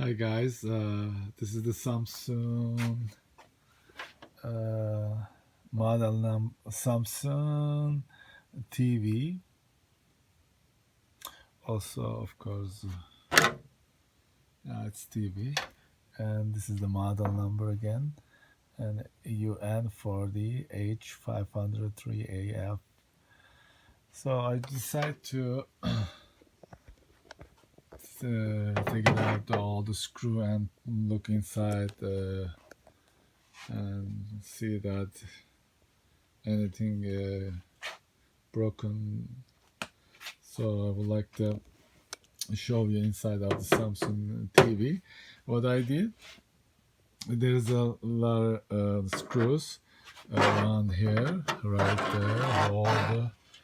Hi guys, this is the Samsung Samsung TV. Also, of course, it's TV, and this is the model number again, and UN40H503AF. So I decided to take it out all the screw and look inside and see that anything broken. So I would like to show you inside of the Samsung TV. What I did, there's a lot of screws around here, right there, all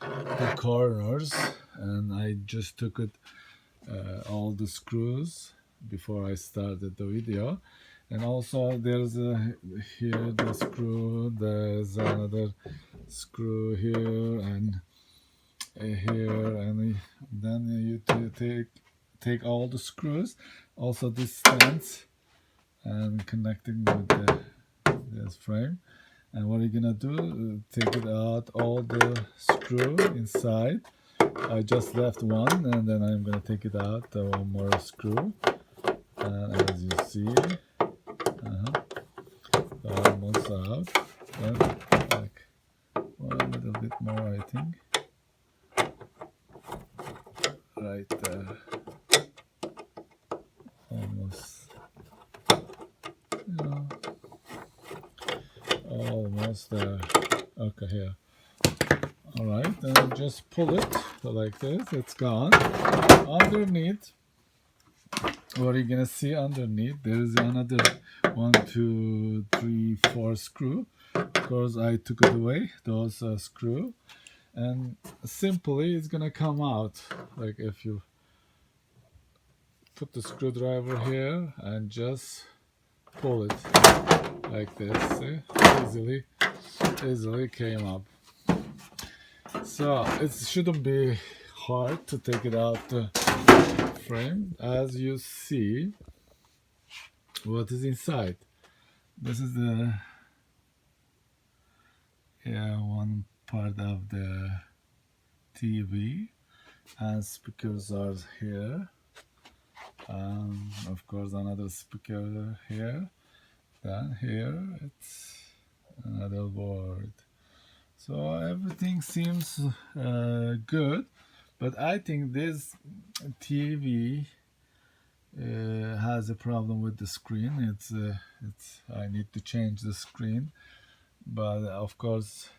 the corners, and I just took it all the screws before I started the video. And also there's here the screw, there's another screw here and here, and then you take all the screws, also this stands and connecting with this frame. And what you're gonna do, take it out all the screw inside. I just left one, and then I'm gonna take it out one more screw, and as you see, almost out, and like one little bit more, I think, right there, almost, almost there. Okay, here. All right, and just pull it like this. It's gone. Underneath, what are you gonna see underneath? There is another 1, 2, 3, 4 screw. Of course, I took it away, those screw, and simply it's gonna come out. Like if you put the screwdriver here and just pull it like this, see? Easily came up. So it shouldn't be hard to take it out the frame. As you see, what is inside? This is the one part of the TV, and speakers are here. Of course, another speaker here. Then here it's another board. So everything seems good, but I think this TV has a problem with the screen. It's I need to change the screen, but of course,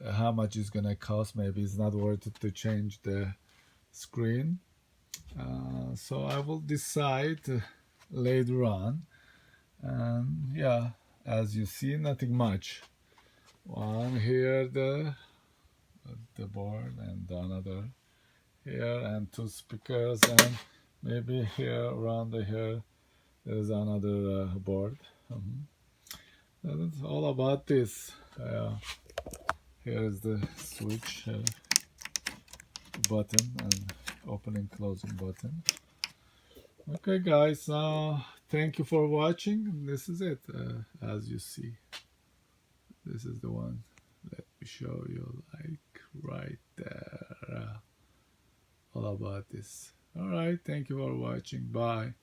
how much is gonna cost? Maybe it's not worth it to change the screen. So I will decide later on. And yeah, as you see, nothing much. One here, the board, and another here, and two speakers, and maybe here around here there's another board. That's all about this. Here is the switch button and opening closing button. Okay guys, thank you for watching. This is it. As you see, this is the one. Let me show you, like right there, all about this. All right, thank you for watching. Bye.